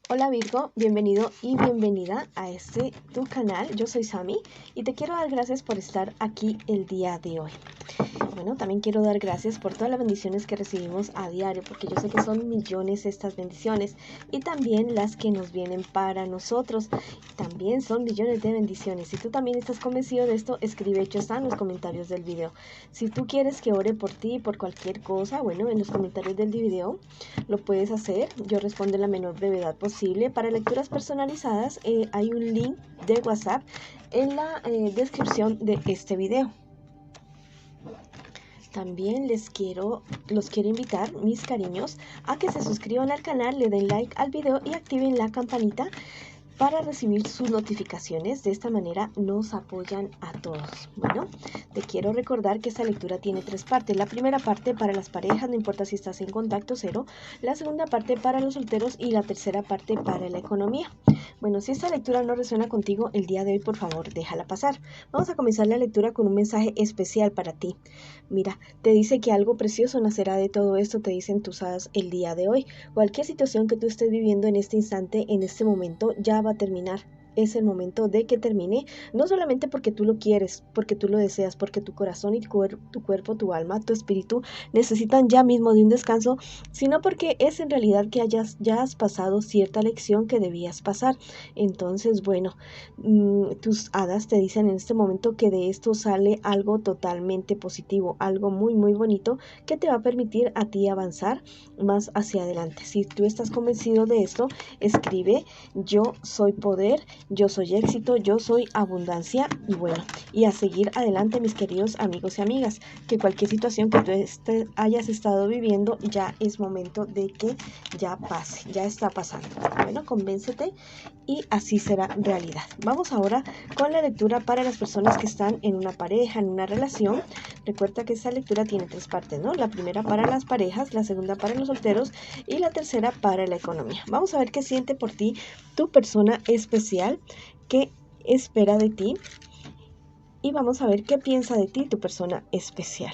Hola Virgo, bienvenido y bienvenida a tu canal. Yo soy Sami y te quiero dar gracias por estar aquí el día de hoy. Bueno, también quiero dar gracias por todas las bendiciones que recibimos a diario, porque yo sé que son millones estas bendiciones y también las que nos vienen para nosotros. También son millones de bendiciones. Si tú también estás convencido de esto, escribe hecho está en los comentarios del video. Si tú quieres que ore por ti, por cualquier cosa, bueno, en los comentarios del video lo puedes hacer. Yo respondo en la menor brevedad posible. Para lecturas personalizadas hay un link de WhatsApp en la descripción de este video. También los quiero invitar, mis cariños, a que se suscriban al canal, le den like al video y activen la campanita para recibir sus notificaciones. De esta manera nos apoyan a todos. Bueno, te quiero recordar que esta lectura tiene tres partes. La primera parte para las parejas, no importa si estás en contacto cero. La segunda parte para los solteros y la tercera parte para la economía. Bueno, si esta lectura no resuena contigo el día de hoy, por favor, déjala pasar. Vamos a comenzar la lectura con un mensaje especial para ti. Mira, te dice que algo precioso nacerá de todo esto, te dicen tus hadas el día de hoy. Cualquier situación que tú estés viviendo en este instante, en este momento, ya va a terminar. Es el momento de que termine, no solamente porque tú lo quieres, porque tú lo deseas, porque tu corazón y tu cuerpo, tu alma, tu espíritu necesitan ya mismo de un descanso, sino porque es en realidad que ya has pasado cierta lección que debías pasar. Entonces, bueno, tus hadas te dicen en este momento que de esto sale algo totalmente positivo, algo muy, muy bonito que te va a permitir a ti avanzar más hacia adelante. Si tú estás convencido de esto, escribe: yo soy poder, yo soy éxito, yo soy abundancia. Y bueno, y a seguir adelante, mis queridos amigos y amigas, que cualquier situación que tú hayas estado viviendo, ya es momento de que ya pase, ya está pasando. Bueno, convéncete y así será realidad. Vamos ahora con la lectura para las personas que están en una pareja, en una relación. Recuerda que esta lectura tiene tres partes, ¿no? La primera para las parejas, la segunda para los solteros y la tercera para la economía. Vamos a ver qué siente por ti tu persona especial, qué espera de ti y vamos a ver qué piensa de ti tu persona especial.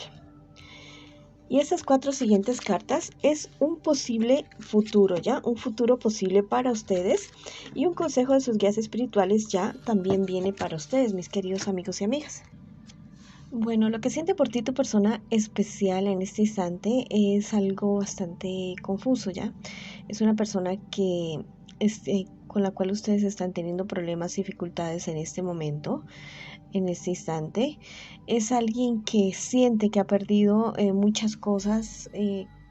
Y estas cuatro siguientes cartas es un posible futuro, ¿ya? Un futuro posible para ustedes y un consejo de sus guías espirituales ya también viene para ustedes, mis queridos amigos y amigas. Bueno, lo que siente por ti tu persona especial en este instante es algo bastante confuso, ¿ya? Es una persona que con la cual ustedes están teniendo problemas y dificultades en este momento, en este instante. Es alguien que siente que ha perdido muchas cosas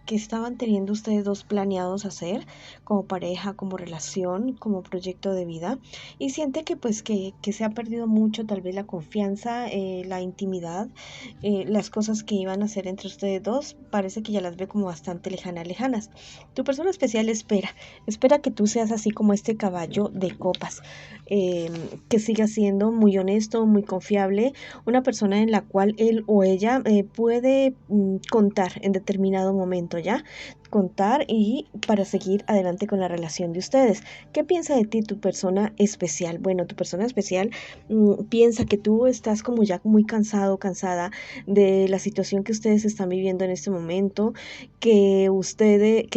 que estaban teniendo ustedes dos planeados hacer como pareja, como relación, como proyecto de vida, y siente que pues que se ha perdido mucho, tal vez la confianza, la intimidad, las cosas que iban a hacer entre ustedes dos, parece que ya las ve como bastante lejanas. Tu persona especial espera que tú seas así como este caballo de copas, que siga siendo muy honesto, muy confiable, una persona en la cual él o ella puede contar en determinado momento, ¿ya? Contar y para seguir adelante con la relación de ustedes. ¿Qué piensa de ti tu persona especial? Bueno, tu persona especial piensa que tú estás como ya muy cansada de la situación que ustedes están viviendo en este momento, que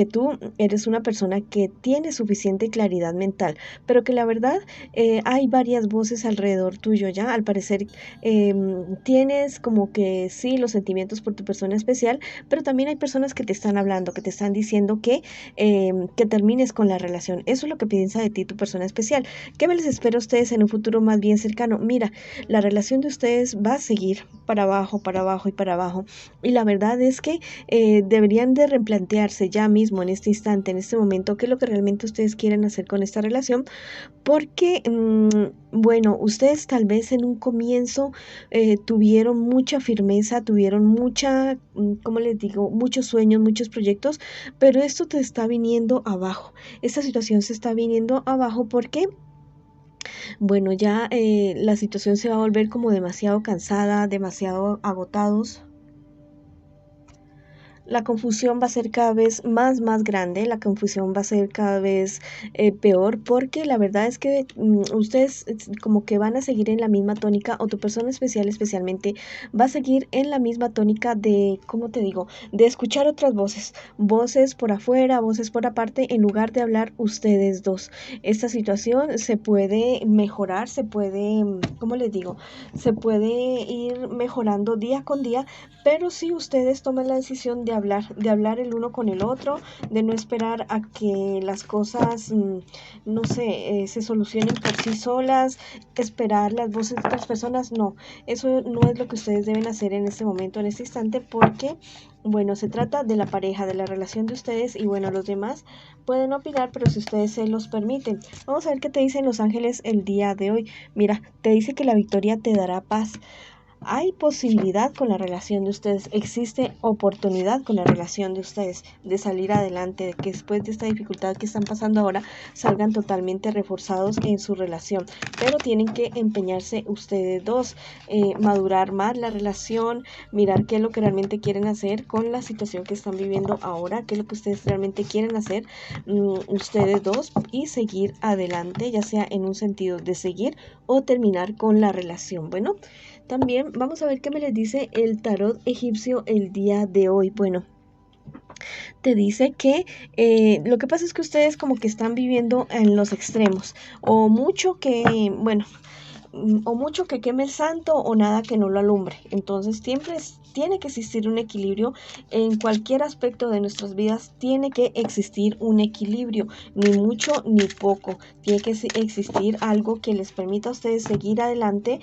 tú eres una persona que tiene suficiente claridad mental, pero que la verdad hay varias voces alrededor tuyo, ¿ya? Al parecer tienes como que sí los sentimientos por tu persona especial, pero también hay personas que te están hablando, que te están diciendo que termines con la relación. Eso es lo que piensa de ti tu persona especial. ¿Qué me les espera a ustedes en un futuro más bien cercano? Mira, la relación de ustedes va a seguir para abajo, para abajo y para abajo. Y la verdad es que deberían de replantearse ya mismo, en este instante, en este momento, qué es lo que realmente ustedes quieren hacer con esta relación, porque, bueno, ustedes tal vez en un comienzo tuvieron mucha firmeza, tuvieron ¿cómo les digo? Muchos sueños, muchos proyectos, pero esto te está viniendo abajo. Esta situación se está viniendo abajo porque, bueno, ya la situación se va a volver como demasiado cansada, demasiado agotados. la confusión va a ser cada vez más grande, la confusión va a ser cada vez peor, porque la verdad es que ustedes como que van a seguir en la misma tónica, o tu persona especial especialmente va a seguir en la misma tónica de, ¿cómo te digo?, de escuchar otras voces, voces por afuera, voces por aparte, en lugar de hablar ustedes dos. Esta situación se puede mejorar, se puede, ¿cómo les digo?, se puede ir mejorando día con día, pero si ustedes toman la decisión de hablar el uno con el otro, de no esperar a que las cosas, no sé, se solucionen por sí solas, esperar las voces de otras personas, no, eso no es lo que ustedes deben hacer en este momento, en este instante, porque, bueno, se trata de la pareja, de la relación de ustedes, y bueno, los demás pueden opinar, pero si ustedes se los permiten. Vamos a ver qué te dicen los ángeles el día de hoy. Mira, te dice que la victoria te dará paz. Hay posibilidad con la relación de ustedes, existe oportunidad con la relación de ustedes de salir adelante, de que después de esta dificultad que están pasando ahora salgan totalmente reforzados en su relación, pero tienen que empeñarse ustedes dos, madurar más la relación, mirar qué es lo que realmente quieren hacer con la situación que están viviendo ahora, qué es lo que ustedes realmente quieren hacer, ustedes dos, y seguir adelante, ya sea en un sentido de seguir o terminar con la relación. Bueno, también vamos a ver qué me les dice el tarot egipcio el día de hoy. Bueno, te dice que lo que pasa es que ustedes como que están viviendo en los extremos, o mucho que, bueno, o mucho que queme el santo o nada que no lo alumbre. Entonces siempre tiene que existir un equilibrio en cualquier aspecto de nuestras vidas. Tiene que existir un equilibrio, ni mucho ni poco. Tiene que existir algo que les permita a ustedes seguir adelante,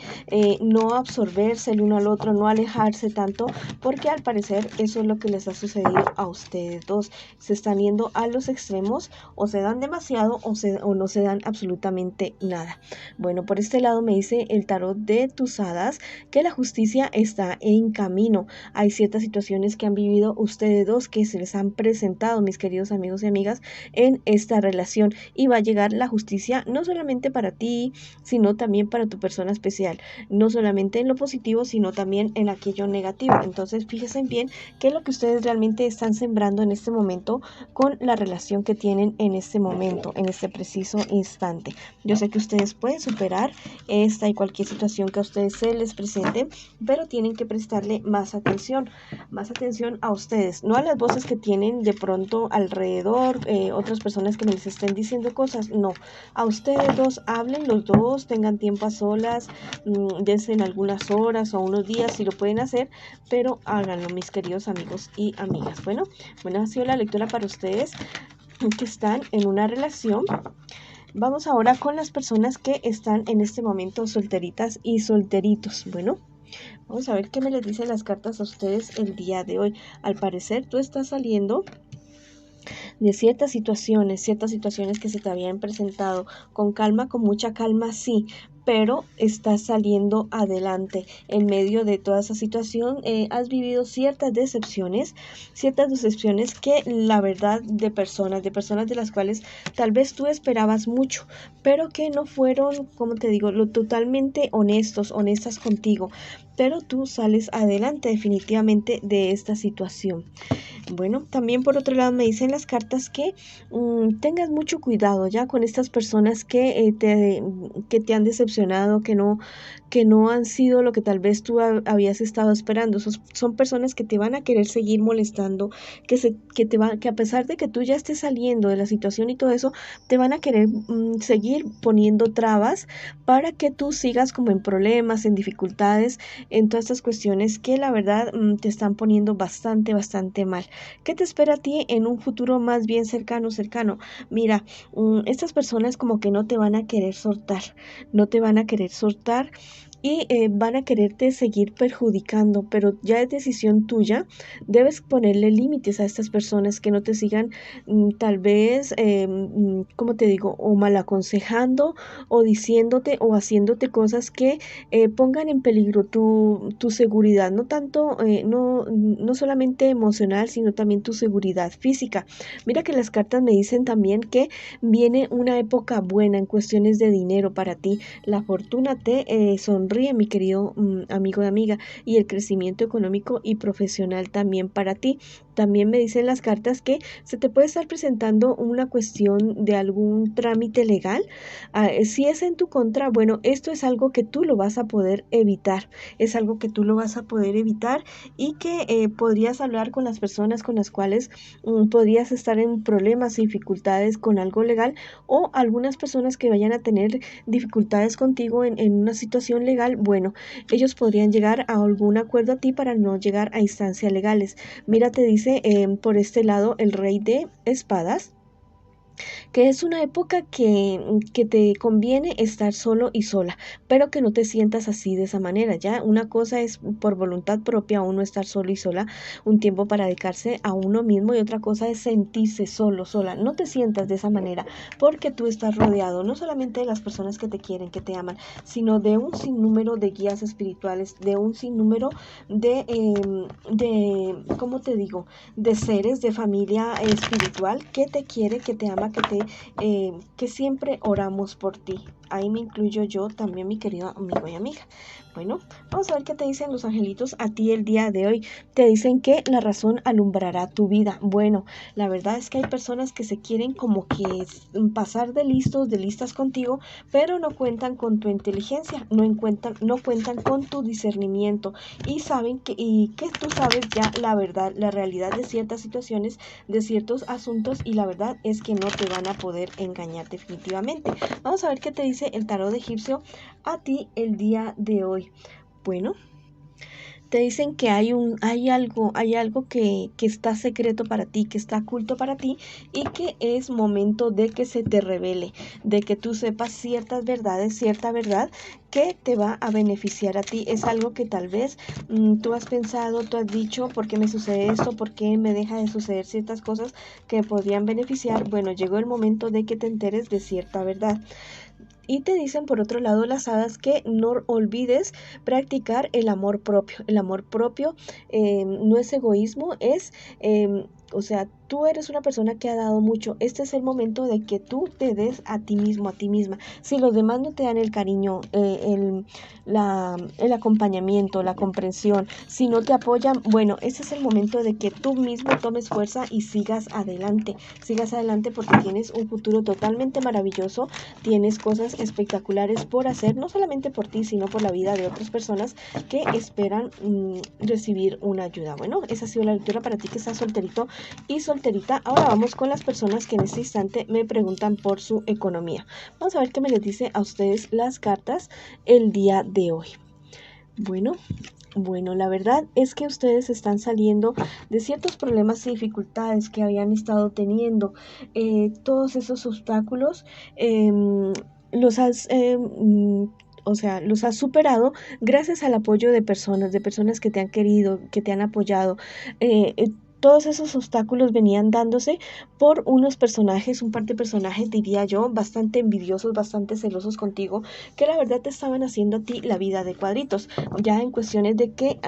no absorberse el uno al otro, no alejarse tanto, porque al parecer eso es lo que les ha sucedido a ustedes dos. Se están yendo a los extremos, o se dan demasiado o no se dan absolutamente nada. Bueno, por este lado me dice el tarot de tus hadas que la justicia está en camino. Hay ciertas situaciones que han vivido ustedes dos que se les han presentado, mis queridos amigos y amigas, en esta relación, y va a llegar la justicia no solamente para ti, sino también para tu persona especial, no solamente en lo positivo, sino también en aquello negativo. Entonces fíjense bien qué es lo que ustedes realmente están sembrando en este momento con la relación que tienen en este momento, en este preciso instante. Yo sé que ustedes pueden superar esta y cualquier situación que a ustedes se les presente, pero tienen que prestarle más atención a ustedes, no a las voces que tienen de pronto alrededor, otras personas que les estén diciendo cosas, no, a ustedes dos, hablen los dos, tengan tiempo a solas, dense en algunas horas o unos días si lo pueden hacer, pero háganlo, mis queridos amigos y amigas. Bueno, ha sido la lectura para ustedes que están en una relación. Vamos ahora con las personas que están en este momento solteritas y solteritos. Bueno, vamos a ver qué me les dicen las cartas a ustedes el día de hoy. Al parecer tú estás saliendo de ciertas situaciones que se te habían presentado con calma, con mucha calma, sí, pero estás saliendo adelante en medio de toda esa situación. Has vivido ciertas decepciones que la verdad de personas de las cuales tal vez tú esperabas mucho, pero que no fueron, como te digo, lo totalmente honestas contigo, pero tú sales adelante definitivamente de esta situación. Bueno, también por otro lado me dicen las cartas que tengas mucho cuidado ya con estas personas que te han decepcionado, que no han sido lo que tal vez tú habías estado esperando. Son personas que te van a querer seguir molestando, que a pesar de que tú ya estés saliendo de la situación y todo eso, te van a querer seguir poniendo trabas para que tú sigas como en problemas, en dificultades, en todas estas cuestiones que la verdad te están poniendo bastante mal. ¿Qué te espera a ti en un futuro más bien cercano? Mira, estas personas como que no te van a querer soltar, y van a quererte seguir perjudicando, pero ya es decisión tuya. Debes ponerle límites a estas personas que no te sigan tal vez, como te digo, o mal aconsejando, o diciéndote o haciéndote cosas que pongan en peligro tu seguridad, no tanto, no solamente emocional, sino también tu seguridad física. Mira que las cartas me dicen también que viene una época buena en cuestiones de dinero para ti. La fortuna te sonríe sonríe, mi querido amigo y amiga, y el crecimiento económico y profesional también para ti. También me dicen las cartas que se te puede estar presentando una cuestión de algún trámite legal. Si es en tu contra, bueno, esto es algo que tú lo vas a poder evitar. Es algo que tú lo vas a poder evitar y que podrías hablar con las personas con las cuales podrías estar en problemas y dificultades con algo legal, o algunas personas que vayan a tener dificultades contigo en una situación legal. Bueno, ellos podrían llegar a algún acuerdo a ti para no llegar a instancias legales. Mira, te dice por este lado el Rey de Espadas, que es una época que te conviene estar solo y sola, pero que no te sientas así de esa manera, ¿ya? Una cosa es por voluntad propia uno estar solo y sola, un tiempo para dedicarse a uno mismo, y otra cosa es sentirse solo, sola. No te sientas de esa manera, porque tú estás rodeado no solamente de las personas que te quieren, que te aman, sino de un sinnúmero de guías espirituales, de un sinnúmero ¿cómo te digo? De seres, de familia espiritual que te quiere, que te ama, que siempre oramos por ti. Ahí me incluyo yo también, mi querido amigo y amiga. Bueno, vamos a ver qué te dicen los angelitos a ti el día de hoy. Te dicen que la razón alumbrará tu vida. Bueno, la verdad es que hay personas que se quieren como que pasar de listos, de listas contigo, pero no cuentan con tu inteligencia, no cuentan con tu discernimiento, y saben que tú sabes ya la verdad, la realidad de ciertas situaciones, de ciertos asuntos, y la verdad es que no te van a poder engañar definitivamente. Vamos a ver qué te dice el tarot de egipcio a ti el día de hoy. Bueno, te dicen que hay algo que está secreto para ti, que está oculto para ti, y que es momento de que se te revele, de que tú sepas ciertas verdades, cierta verdad que te va a beneficiar a ti. Es algo que tal vez tú has pensado, tú has dicho, ¿por qué me sucede esto? ¿Por qué me deja de suceder ciertas cosas que podrían beneficiar? Bueno, llegó el momento de que te enteres de cierta verdad. Y te dicen por otro lado las hadas que no olvides practicar el amor propio. El amor propio no es egoísmo, o sea, tú eres una persona que ha dado mucho. Este es el momento de que tú te des a ti mismo, a ti misma. Si los demás no te dan el cariño, el acompañamiento, la comprensión, si no te apoyan, bueno, ese es el momento de que tú mismo tomes fuerza y sigas adelante. Sigas adelante porque tienes un futuro totalmente maravilloso, tienes cosas espectaculares por hacer, no solamente por ti, sino por la vida de otras personas que esperan recibir una ayuda. Bueno, esa ha sido la lectura para ti que estás solterito y solterita. Ahora vamos con las personas que en este instante me preguntan por su economía. Vamos a ver qué me les dice a ustedes las cartas el día de hoy. Bueno, la verdad es que ustedes están saliendo de ciertos problemas y dificultades que habían estado teniendo. Todos esos obstáculos los has los has superado gracias al apoyo de personas que te han querido, que te han apoyado. Todos esos obstáculos venían dándose por unos personajes, un par de personajes, diría yo, bastante envidiosos, bastante celosos contigo, que la verdad te estaban haciendo a ti la vida de cuadritos. Ya en cuestiones de que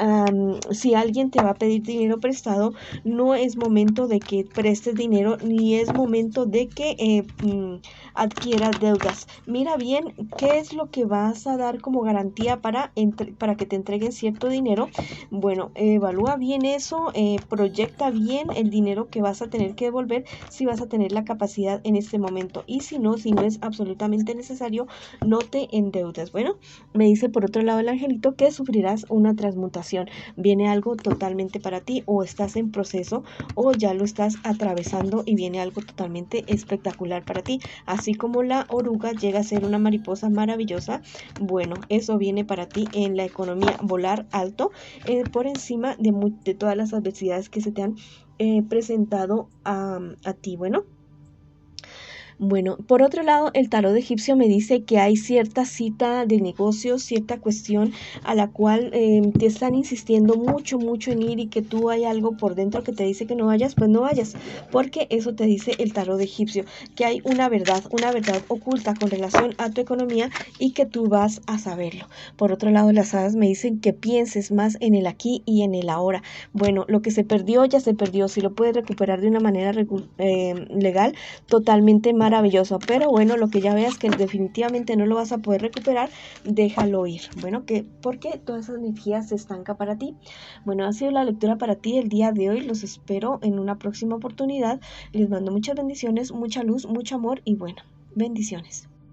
si alguien te va a pedir dinero prestado, no es momento de que prestes dinero, ni es momento de que adquieras deudas. Mira bien qué es lo que vas a dar como garantía para que te entreguen cierto dinero. Bueno, evalúa bien eso, proyecta bien el dinero que vas a tener que devolver, si vas a tener la capacidad en este momento, y si no es absolutamente necesario, no te endeudes. Bueno, me dice por otro lado el angelito que sufrirás una transmutación. Viene algo totalmente para ti, o estás en proceso o ya lo estás atravesando, y viene algo totalmente espectacular para ti. Así como la oruga llega a ser una mariposa maravillosa, bueno, eso viene para ti en la economía, volar alto por encima de todas las adversidades que se te han presentado a ti. Bueno, por otro lado, el tarot egipcio me dice que hay cierta cita de negocios, cierta cuestión a la cual te están insistiendo mucho en ir, y que tú hay algo por dentro que te dice que no vayas, pues no vayas, porque eso te dice el tarot egipcio, que hay una verdad oculta con relación a tu economía, y que tú vas a saberlo. Por otro lado, las hadas me dicen que pienses más en el aquí y en el ahora. Bueno, lo que se perdió ya se perdió. Si lo puedes recuperar de una manera legal, totalmente maravilloso. maravilloso. Pero bueno, lo que ya veas que definitivamente no lo vas a poder recuperar, déjalo ir. Bueno, porque toda esa energía se estanca para ti. Bueno, ha sido la lectura para ti el día de hoy. Los espero en una próxima oportunidad. Les mando muchas bendiciones, mucha luz, mucho amor y bueno, bendiciones.